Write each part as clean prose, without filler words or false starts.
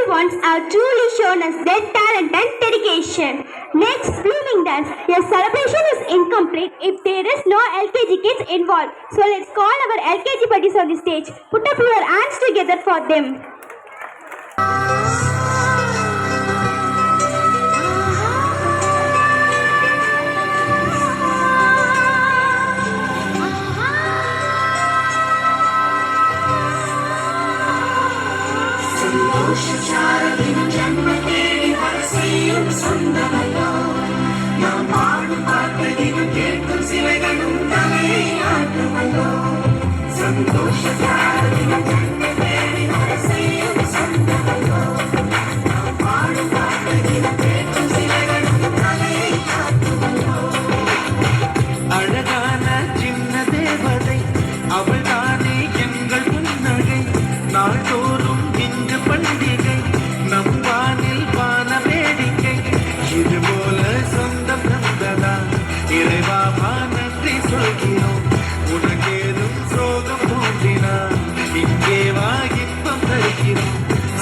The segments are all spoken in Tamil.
ones have truly shown us their talent and dedication. Next, Blooming Dance. Your celebration is incomplete if there is no LKG kids involved. So let's call our LKG buddies on the stage. Put up your hands together for them.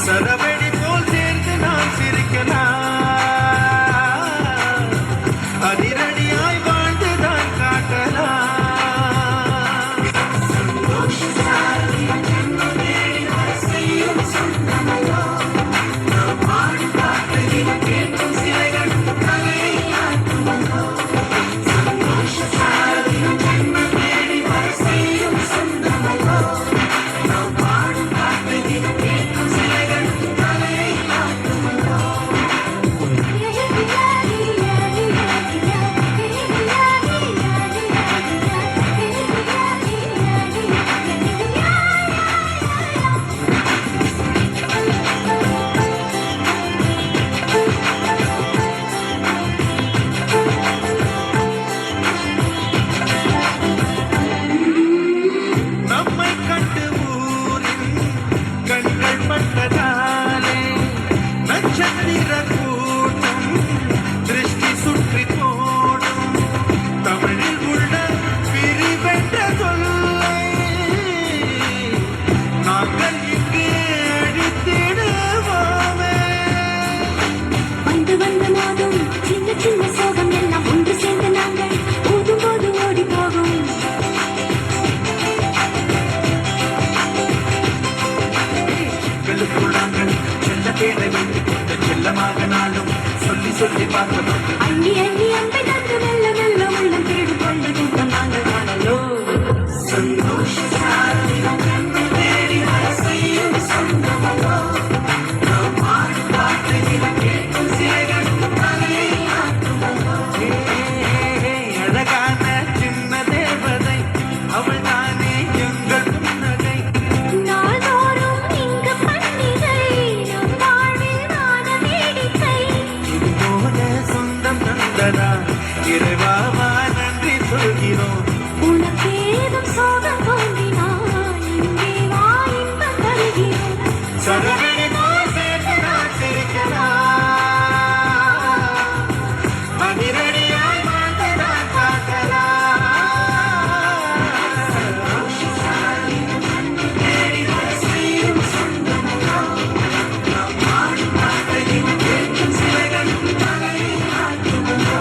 சரவெடி போல் சேர்ந்து நான் சிரிக்கலாம், அதிரடியாய் வாழ்ந்துதான் காட்டலாம். செல்லமாக நாளும் சொல்லி சொல்லி பார்க்கணும். அள்ளி அள்ளி அம்பை தந்து மெல்ல மெல்ல உள்ளம் தேடு கொண்டு கூட்டம் நாங்கள் காணலோ. சந்தோஷ தேடி வர செய்யும் சொந்தமோ. நாம் பாடும் பாட்டை கேட்கும் சிலைகளும் தலையை ஆட்டுமோ. அழகான சின்ன தேவதை அவள் தானே எங்கள் புன்னகை. நாள்தோறும் இங்கு பண்டிகை நம் வாழ்வில் வான வேடிக்கை. இது போல சொந்தம் தந்ததா இறைவாவா நன்றி சொல்கிறோம். உனக்கேதும் சோகம் தோன்றினால் இங்கே வா இன்பம் தருகிறோம். சரவெடி போல் சேர்த்து நான் சிரிக்கலாம், அதிரடியாய் வாழ்ந்துதான் காட்டலாம். தேடி வர செய்யும் சொந்தமோ. நாம் பாடும் பாட்டையும் கேட்கும் சிலைகளும் தலையை ஆட்டுமோ.